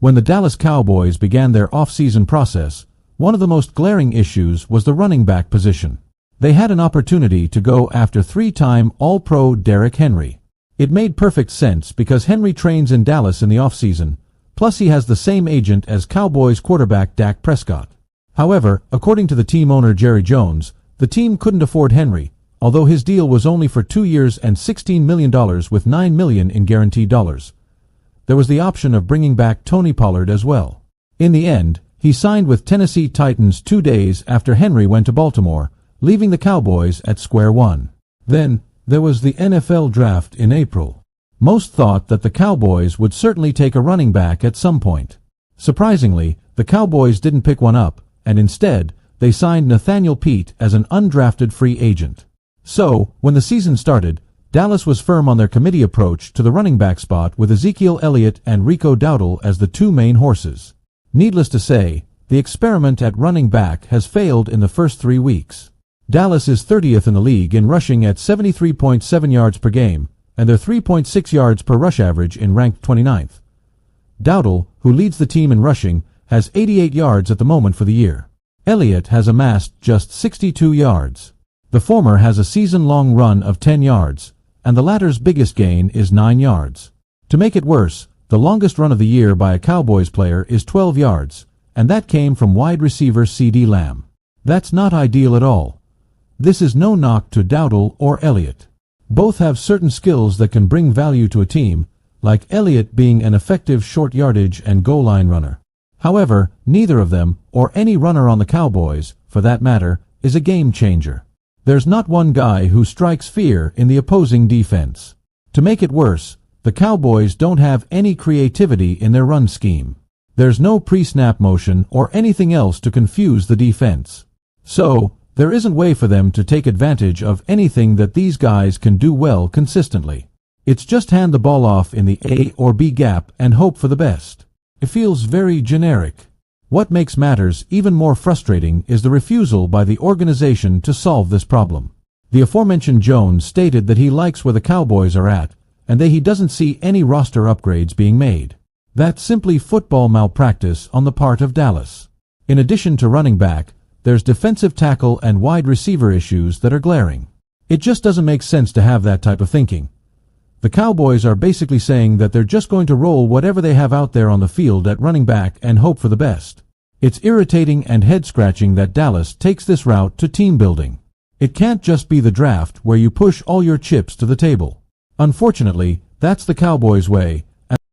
When the Dallas Cowboys began their off-season process, one of the most glaring issues was the running back position. They had an opportunity to go after three-time All-Pro Derrick Henry. It made perfect sense because Henry trains in Dallas in the off-season, plus he has the same agent as Cowboys quarterback Dak Prescott. However, according to the team owner Jerry Jones, the team couldn't afford Henry, although his deal was only for 2 years and $16 million with $9 million in guaranteed dollars. There was the option of bringing back Tony Pollard as well. In the end, he signed with Tennessee Titans 2 days after Henry went to Baltimore, leaving the Cowboys at square one. Then, there was the NFL draft in April. Most thought that the Cowboys would certainly take a running back at some point. Surprisingly, the Cowboys didn't pick one up, and instead, they signed Nathaniel Peat as an undrafted free agent. So, when the season started, Dallas was firm on their committee approach to the running back spot with Ezekiel Elliott and Rico Dowdle as the two main horses. Needless to say, the experiment at running back has failed in the first 3 weeks. Dallas is 30th in the league in rushing at 73.7 yards per game, and their 3.6 yards per rush average in ranked 29th. Dowdle, who leads the team in rushing, has 88 yards at the moment for the year. Elliott has amassed just 62 yards. The former has a season-long run of 10 yards, and the latter's biggest gain is 9 yards. To make it worse, the longest run of the year by a Cowboys player is 12 yards, and that came from wide receiver CeeDee Lamb. That's not ideal at all. This is no knock to Dowdle or Elliott. Both have certain skills that can bring value to a team, like Elliott being an effective short yardage and goal line runner. However, neither of them, or any runner on the Cowboys, for that matter, is a game changer. There's not one guy who strikes fear in the opposing defense. To make it worse, the Cowboys don't have any creativity in their run scheme. There's no pre-snap motion or anything else to confuse the defense. So, there isn't way for them to take advantage of anything that these guys can do well consistently. It's just hand the ball off in the A or B gap and hope for the best. It feels very generic. What makes matters even more frustrating is the refusal by the organization to solve this problem. The aforementioned Jones stated that he likes where the Cowboys are at, and that he doesn't see any roster upgrades being made. That's simply football malpractice on the part of Dallas. In addition to running back, there's defensive tackle and wide receiver issues that are glaring. It just doesn't make sense to have that type of thinking. The Cowboys are basically saying that they're just going to roll whatever they have out there on the field at running back and hope for the best. It's irritating and head-scratching that Dallas takes this route to team building. It can't just be the draft where you push all your chips to the table. Unfortunately, that's the Cowboys' way,